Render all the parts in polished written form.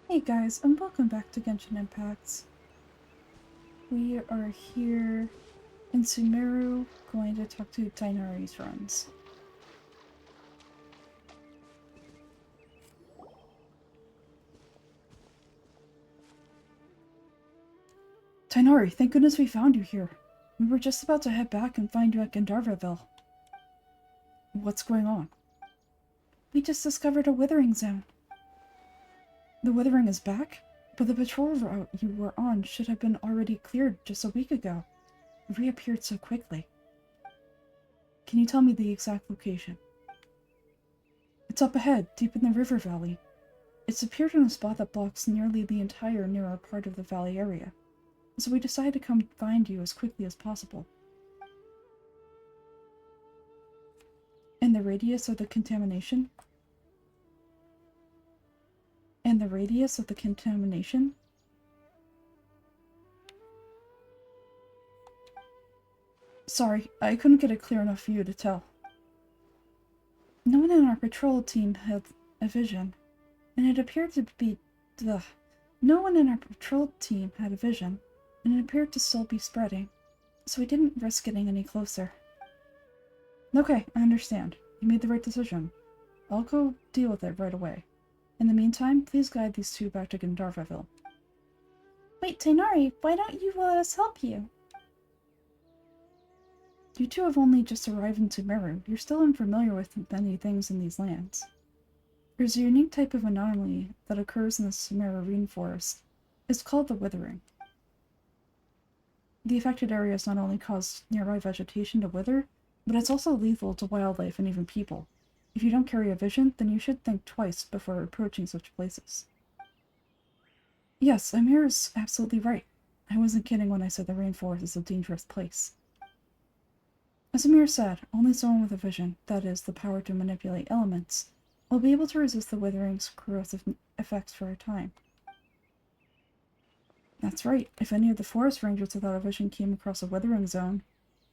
Hey guys, and welcome back to Genshin Impacts. We are here in Sumeru, going to talk to Tighnari's friends. Tighnari, thank goodness we found you here. We were just about to head back and find you at Gandharvaville. What's going on? We just discovered a withering zone. The withering is back? But the patrol route you were on should have been already cleared just a week ago. It reappeared so quickly. Can you tell me the exact location? It's up ahead, deep in the river valley. It's appeared in a spot that blocks nearly the entire nearer part of the valley area, so we decided to come find you as quickly as possible. And the radius of the contamination? Sorry, I couldn't get a clear enough view to tell. No one in our patrol team had a vision, and it appeared to be... No one in our patrol team had a vision, and it appeared to still be spreading, so we didn't risk getting any closer. Okay, I understand. You made the right decision. I'll go deal with it right away. In the meantime, please guide these two back to Gandharvaville. Wait, Tighnari, why don't you let us help you? You two have only just arrived in Sumeru. You're still unfamiliar with many things in these lands. There's a unique type of anomaly that occurs in the Sumeru rainforest. It's called the withering. The affected areas not only cause nearby vegetation to wither, but it's also lethal to wildlife and even people. If you don't carry a vision, then you should think twice before approaching such places. Yes, Amir is absolutely right. I wasn't kidding when I said the rainforest is a dangerous place. As Amir said, only someone with a vision, that is, the power to manipulate elements, will be able to resist the withering's corrosive effects for a time. That's right. If any of the forest rangers without a vision came across a withering zone,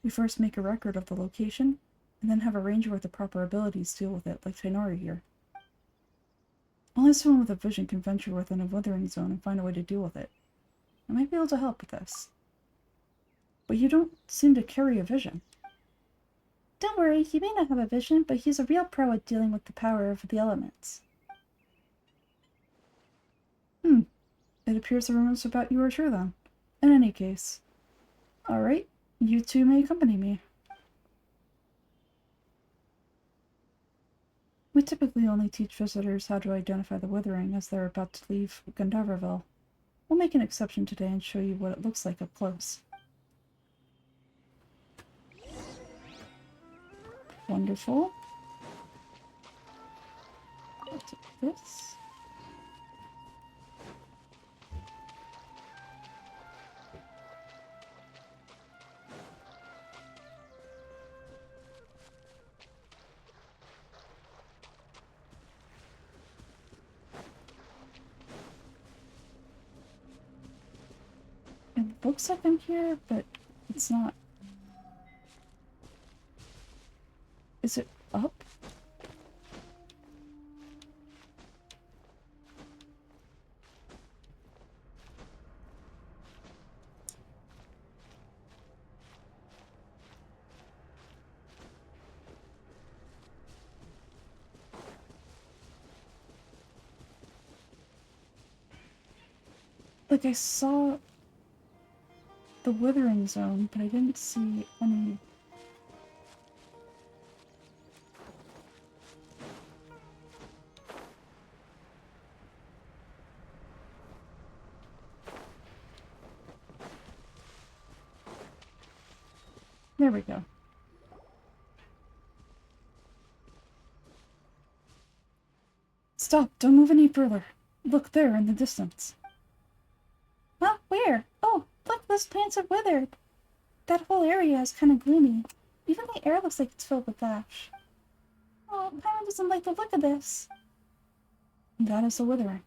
we first make a record of the location, and then have a ranger with the proper abilities deal with it, like Tighnari here. Only someone with a vision can venture within a withering zone and find a way to deal with it. I might be able to help with this. But you don't seem to carry a vision. Don't worry, he may not have a vision, but he's a real pro at dealing with the power of the elements. It appears the rumors about you are true then. In any case. Alright, you two may accompany me. We typically only teach visitors how to identify the withering as they're about to leave Gandharvaville. We'll make an exception today and show you what it looks like up close. Wonderful. I'll take this. It looks like I'm here, but it's not. Is it up? Like, I saw the withering zone, but I didn't see any... There we go. Stop! Don't move any further. Look there in the distance. Huh? Where? Oh, look, those plants are withered. That whole area is kind of gloomy. Even the air looks like it's filled with ash. Oh, Paimon doesn't like the look of this. That is the withering.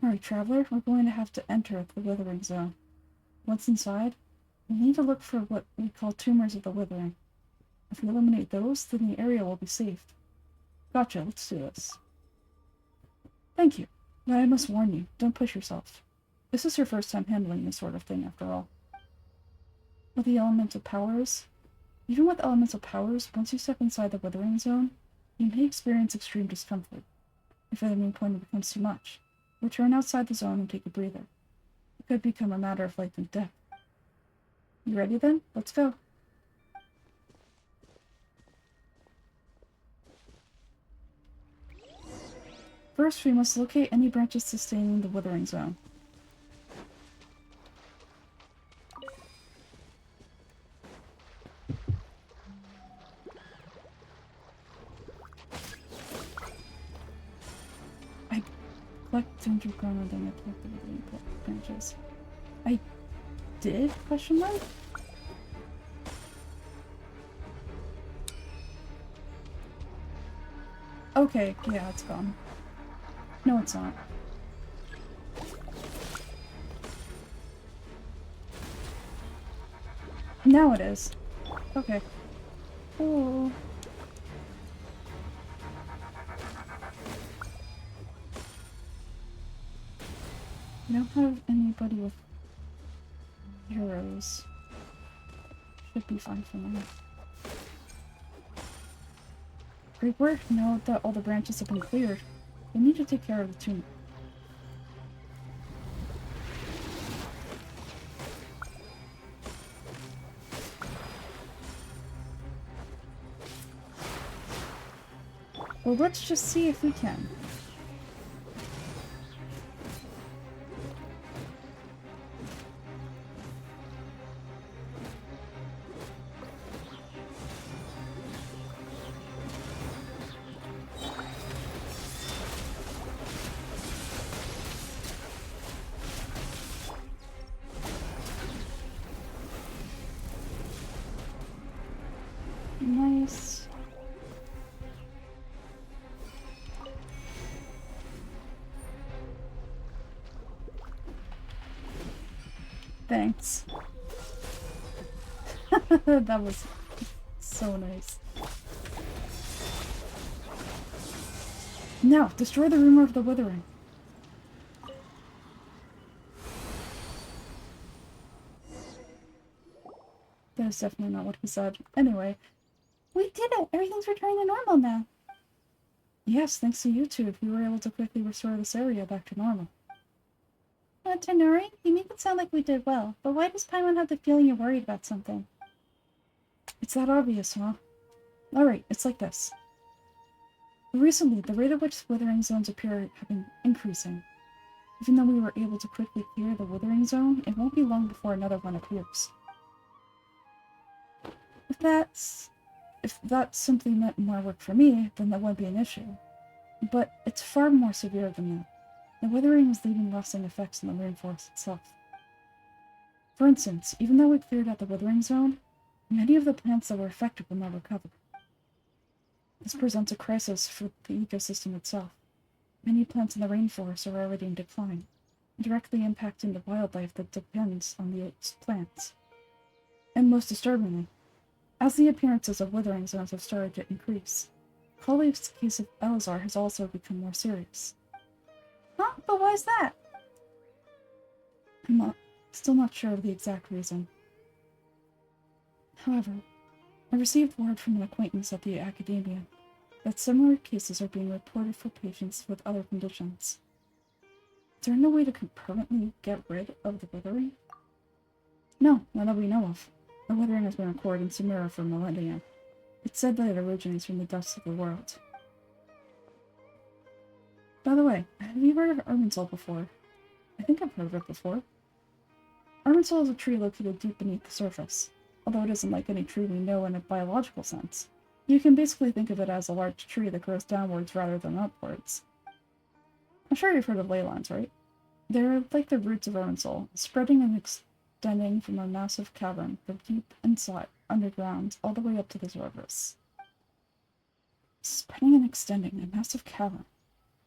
Alright, traveler, we're going to have to enter the withering zone. Once inside, we need to look for what we call tumors of the withering. If we eliminate those, then the area will be safe. Gotcha, let's do this. Thank you. But I must warn you, don't push yourself. This is your first time handling this sort of thing, after all. With the elemental powers, even with elemental powers, once you step inside the withering zone, you may experience extreme discomfort. If at any point it becomes too much, return outside the zone and take a breather. It could become a matter of life and death. You ready then? Let's go. First, we must locate any branches sustaining the withering zone. I collect underground and then I collect the withering branches. I did? Question mark? Okay, yeah, it's gone. No, it's not. Now it is. Okay. Oh. I don't have anybody with arrows. Should be fine for now. Great work. Now that all the branches have been cleared, we need to take care of the tomb. Well, let's just see if we can. Nice. Thanks. That was so nice. Now, destroy the rumor of the withering. That is definitely not what he said. Anyway. We did it! Everything's returning to normal now. Yes, thanks to you two, we were able to quickly restore this area back to normal. Tighnari, you make it sound like we did well, but why does Paimon have the feeling you're worried about something? It's that obvious, huh? Alright, it's like this. Recently, the rate at which withering zones appear have been increasing. Even though we were able to quickly clear the withering zone, it won't be long before another one appears. If that's simply meant more work for me, then that won't be an issue. But it's far more severe than that. The withering is leaving lasting effects on the rainforest itself. For instance, even though we cleared out the withering zone, many of the plants that were affected will not recover. This presents a crisis for the ecosystem itself. Many plants in the rainforest are already in decline, directly impacting the wildlife that depends on the plants. And most disturbingly, as the appearances of withering zones have started to increase, Kalief's case of Elazar has also become more serious. Huh? But why is that? I'm still not sure of the exact reason. However, I received word from an acquaintance at the academia that similar cases are being reported for patients with other conditions. Is there no way to permanently get rid of the withering? No, not that we know of. The withering has been recorded in Sumeru for millennia. It's said that it originates from the dust of the world. By the way, have you heard of Irminsul before? I think I've heard of it before. Irminsul is a tree located deep beneath the surface, although it isn't like any tree we know in a biological sense. You can basically think of it as a large tree that grows downwards rather than upwards. I'm sure you've heard of ley lines, right? They're like the roots of Irminsul, spreading and extending from a massive cavern from deep inside, underground, all the way up to the surface. Spreading and extending a massive cavern.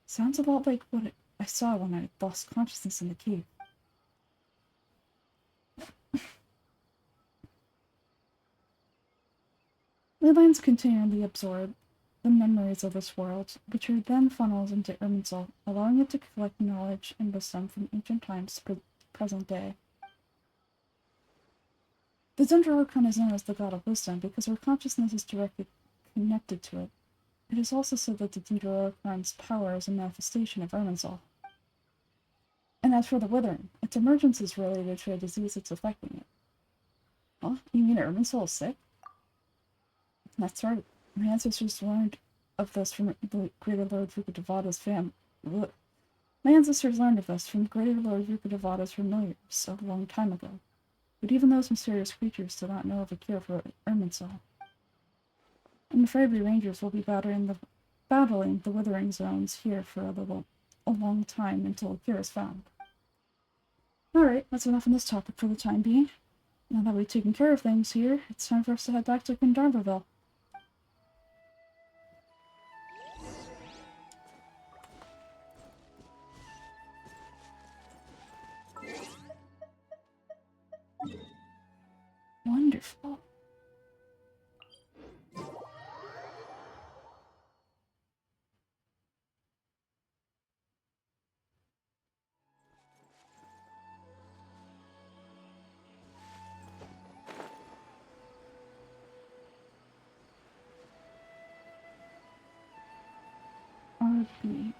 Sounds a lot like what I saw when I lost consciousness in the cave. Ley lines continually absorb the memories of this world, which are then funneled into Irminsul, allowing it to collect knowledge and wisdom from ancient times to present day. The Dendro is known as the god of wisdom because her consciousness is directly connected to it. It is also said that the Dendro's power is a manifestation of Irminsul. And as for the withering, its emergence is related to a disease that's affecting it. Huh? You mean Irminsul is sick? That's right. My ancestors learned of this from the Greater Lord Vukadevada's My ancestors learned of this from Greater Lord Vukadevada's familiars a long time ago. But even those mysterious creatures did not know of a cure for Irminsul. I'm afraid we rangers will be battling the withering zones here for a long time until a cure is found. Alright, that's enough on this topic for the time being. Now that we've taken care of things here, it's time for us to head back to Gandharvaville. Wonderful. RB.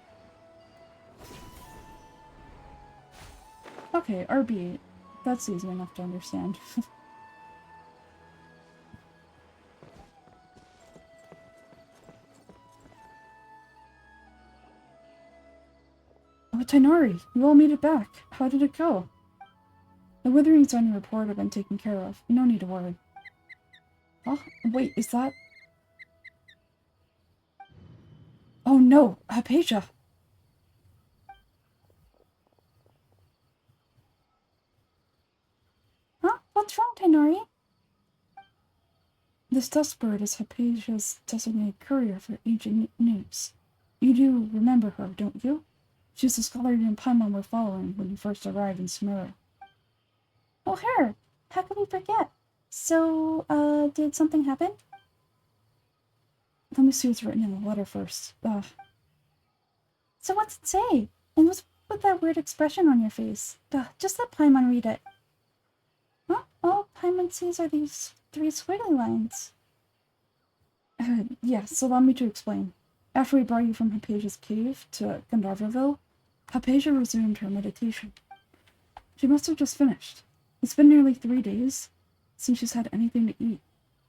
Okay, RB. That's easy enough to understand. Oh, Tighnari, you all made it back. How did it go? The witherings on your report have been taken care of. No need to worry. Oh, wait, is that... Oh no, Hypatia! Huh? What's wrong, Tighnari? This dust bird is Hypatia's designated courier for ancient news. You do remember her, don't you? She's the scholar you and Paimon were following when you first arrived in Sumeru. Oh, her! How could we forget? So, did something happen? Let me see what's written in the letter first. So what's it say? And what's with that weird expression on your face? Just let Paimon read it. Huh? All Paimon sees are these 3 squiggly lines. Yeah, so allow me to explain. After we brought you from Hypatia's cave to Gandharvaville, Hypatia resumed her meditation. She must have just finished. It's been nearly 3 days since she's had anything to eat,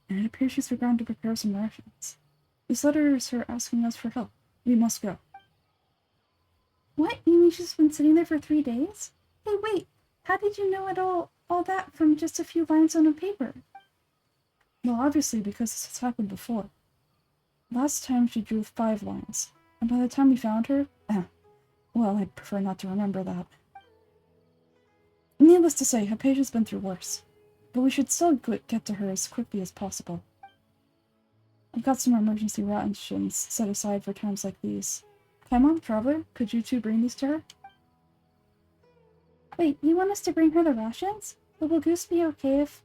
and it appears she's forgotten to prepare some rations. This letter is her asking us for help. We must go. What? You mean she's been sitting there for 3 days? Hey, wait! How did you know it all that from just a few lines on a paper? Well, obviously because this has happened before. Last time she drew 5 lines, and by the time we found her, well, I'd prefer not to remember that. Needless to say, Hypatia's been through worse, but we should still get to her as quickly as possible. I've got some emergency rations set aside for times like these. Paimon, Traveler, could you two bring these to her? Wait, you want us to bring her the rations? But will Goose be okay if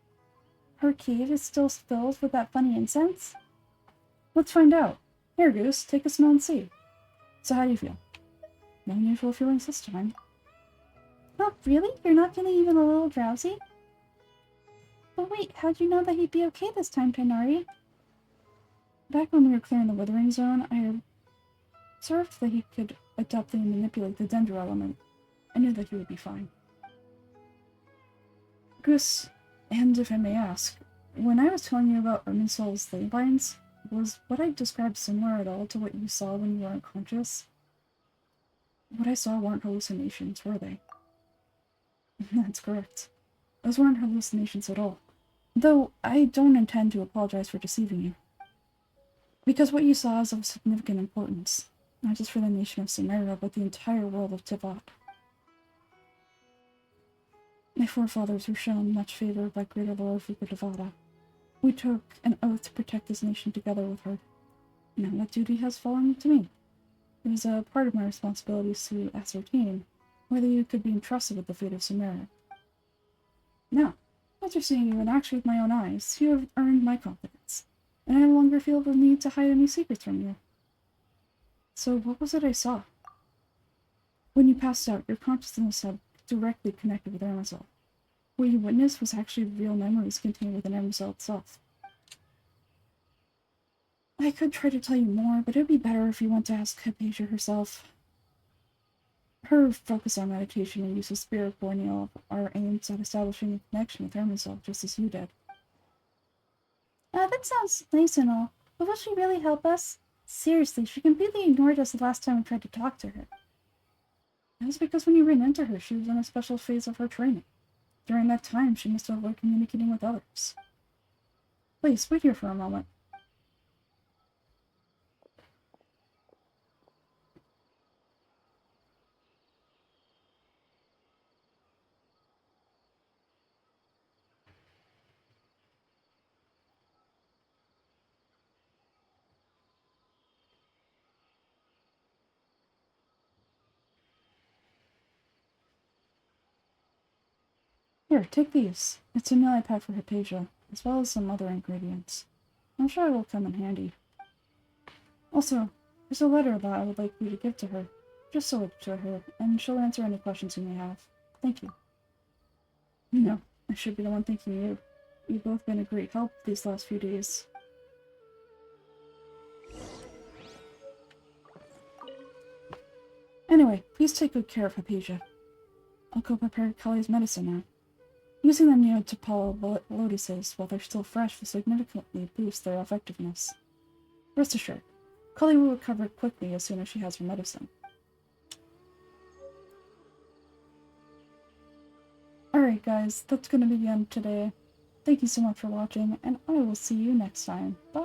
her cave is still filled with that funny incense? Let's find out. Here, Goose, take a smell and see. So how do you feel? No unusual feelings this time. Oh, really? You're not feeling even a little drowsy? But wait, how'd you know that he'd be okay this time, Tighnari? Back when we were clearing the withering zone, I observed that he could adeptly manipulate the Dendro element. I knew that he would be fine. Goose, and if I may ask, when I was telling you about Irminsul's ley lines, was what I described similar at all to what you saw when you were unconscious? What I saw weren't hallucinations, were they? That's correct. Those weren't hallucinations at all. Though I don't intend to apologize for deceiving you. Because what you saw is of significant importance, not just for the nation of Sumeru, but the entire world of Tivat. My forefathers were shown much favor by Greater Lord Vukadevada. We took an oath to protect this nation together with her. Now that duty has fallen to me. It was a part of my responsibilities to ascertain whether you could be entrusted with the fate of Sumeru. Now, after seeing you in action with my own eyes, you have earned my confidence, and I no longer feel the need to hide any secrets from you. So what was it I saw? When you passed out, your consciousness had directly connected with Ermazel. What you witnessed was actually real memories contained within Ermazel itself. I could try to tell you more, but it would be better if you went to ask Hypatia herself. Her focus on meditation and use of spirit lineal are aimed at establishing a connection with Ermazel, just as you did. That sounds nice and all, but will she really help us? Seriously, she completely ignored us the last time we tried to talk to her. That was because when you ran into her, she was in a special phase of her training. During that time, she must have avoided communicating with others. Please, wait here for a moment. Here, take these. It's a meal I packed for Hypatia, as well as some other ingredients. I'm sure it will come in handy. Also, there's a letter that I would like you to give to her. Just show it to her, and she'll answer any questions you may have. Thank you. No, I should be the one thanking you. You've both been a great help these last few days. Anyway, please take good care of Hypatia. I'll go prepare Kali's medicine now. Using the neotopala lotuses while they're still fresh will significantly boost their effectiveness. Rest assured, Kali will recover quickly as soon as she has her medicine. Alright guys, that's gonna be the end today. Thank you so much for watching, and I will see you next time. Bye!